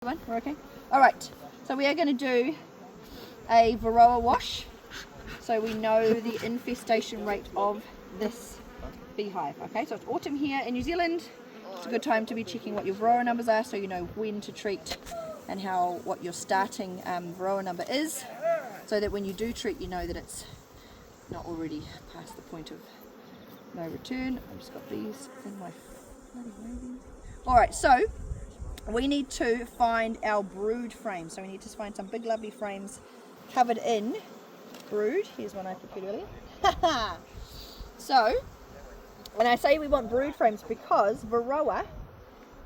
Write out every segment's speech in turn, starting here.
We're okay? Alright, so we are going to do a varroa wash so we know the infestation rate of this beehive. Okay, so it's autumn here in New Zealand. It's a good time to be checking what your varroa numbers are so you know when to treat and what your starting varroa number is, so that when you do treat you know that it's not already past the point of no return. I've just got these in my bloody way. Alright, so we need to find our brood frame. So we need to find some big lovely frames covered in brood. Here's one I prepared earlier. So when I say we want brood frames, because varroa,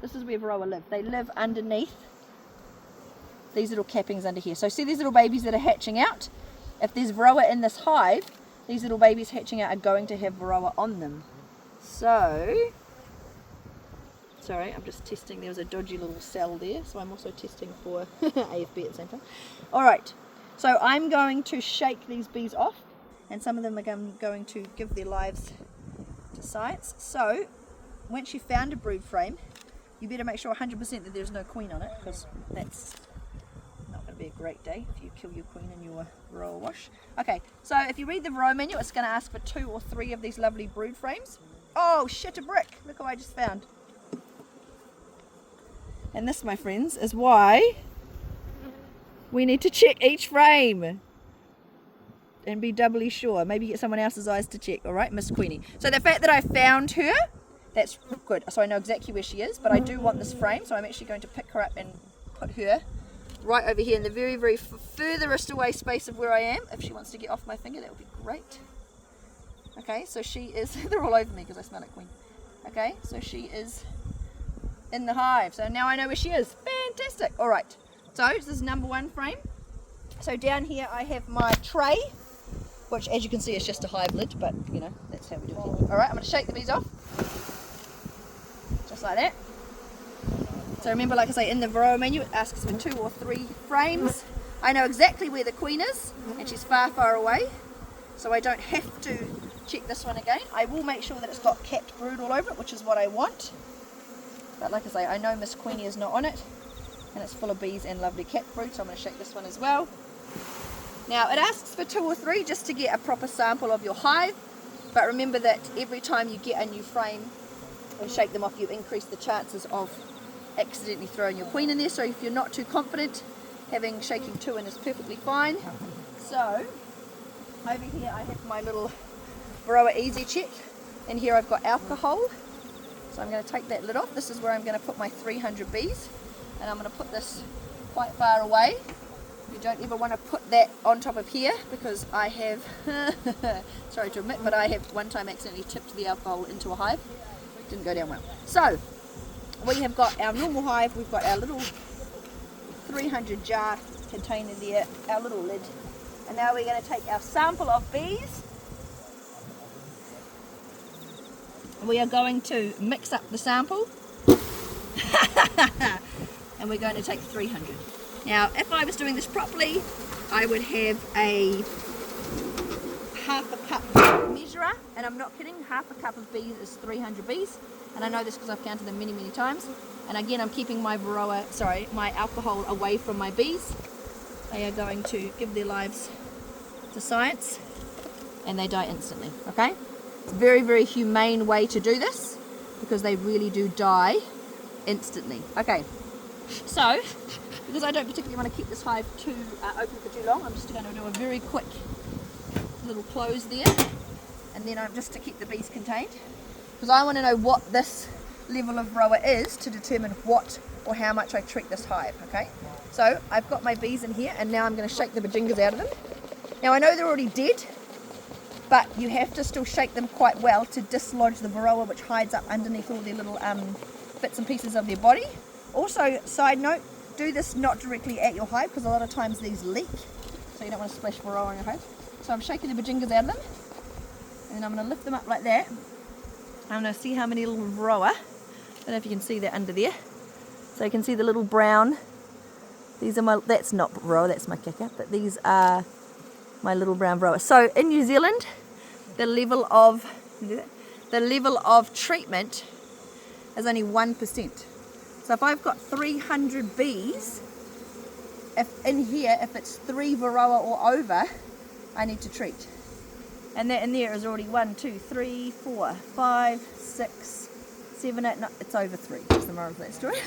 this is where varroa live. They live underneath these little cappings under here. So see these little babies that are hatching out? If there's varroa in this hive, these little babies hatching out are going to have varroa on them. So sorry, I'm just testing. There was a dodgy little cell there, so I'm also testing for AFB at the same time. Alright, so I'm going to shake these bees off, and some of them are going to give their lives to science. So, once you've found a brood frame, you better make sure 100% that there's no queen on it, because that's not going to be a great day if you kill your queen in your varroa wash. Okay, so if you read the varroa manual, it's going to ask for 2 or 3 of these lovely brood frames. Oh, shit, a brick! Look what I just found. And this, my friends, is why we need to check each frame and be doubly sure. Maybe get someone else's eyes to check. Alright, Miss Queenie. So the fact that I found her, that's good. So I know exactly where she is, but I do want this frame, so I'm actually going to pick her up and put her right over here in the very, very furthest away space of where I am. If she wants to get off my finger, that would be great. Okay, so she is, they're all over me because I smell like queen. Okay, so she is in the hive, so now I know where she is. Fantastic. All right, so this is number 1 frame. So down here I have my tray, which as you can see is just a hive lid, but you know that's how we do it here. All right, I'm going to shake the bees off just like that. So remember, like I say, in the varroa menu it asks for 2 or 3 frames. I know exactly where the queen is, and she's far, far away, so I don't have to check this one again. I will make sure that it's got capped brood all over it, which is what I want. But like I say, I know Miss Queenie is not on it, and it's full of bees and lovely capped brood, so I'm going to shake this one as well. Now it asks for 2 or 3 just to get a proper sample of your hive, but remember that every time you get a new frame and shake them off, you increase the chances of accidentally throwing your queen in there. So if you're not too confident, shaking 2 in is perfectly fine. So over here I have my little varroa easy check, and here I've got alcohol. So I'm going to take that lid off. This is where I'm going to put my 300 bees, and I'm going to put this quite far away. You don't ever want to put that on top of here, because I have, sorry to admit, but I have one time accidentally tipped the alcohol into a hive. Didn't go down well. So we have got our normal hive, we've got our little 300 jar container there, our little lid, and now we're going to take our sample of bees. We are going to mix up the sample and we're going to take 300. Now if I was doing this properly, I would have a half a cup measurer, and I'm not kidding, half a cup of bees is 300 bees, and I know this because I've counted them many, many times. And again, I'm keeping my my alcohol away from my bees. They are going to give their lives to science and they die instantly, okay? It's a very, very humane way to do this, because they really do die instantly. Okay, so because I don't particularly want to keep this hive open for too long, I'm just going to do a very quick little close there, and then I'm just to keep the bees contained, because I want to know what this level of varroa is to determine what or how much I treat this hive. Okay, so I've got my bees in here, and now I'm going to shake the bajingas out of them. Now I know they're already dead, but you have to still shake them quite well to dislodge the varroa, which hides up underneath all their little bits and pieces of their body. Also, side note, do this not directly at your hive, because a lot of times these leak, so you don't want to splash varroa on your hive. So I'm shaking the bajingas out of them, and then I'm going to lift them up like that. I'm going to see how many little varroa, I don't know if you can see that under there, so you can see the little brown, these are that's not varroa, that's my kicker, but these are my little brown varroa. So in New Zealand, the level of treatment is only 1%. So if I've got 300 bees, if in here, if it's 3 varroa or over, I need to treat. And that in there is already 1, 2, 3, 4, 5, 6, 7, 8, 9, it's over 3. That's the moral of that story.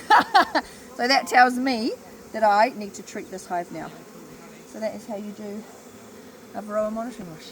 So that tells me that I need to treat this hive now. So that is how you do a varroa monitoring wash.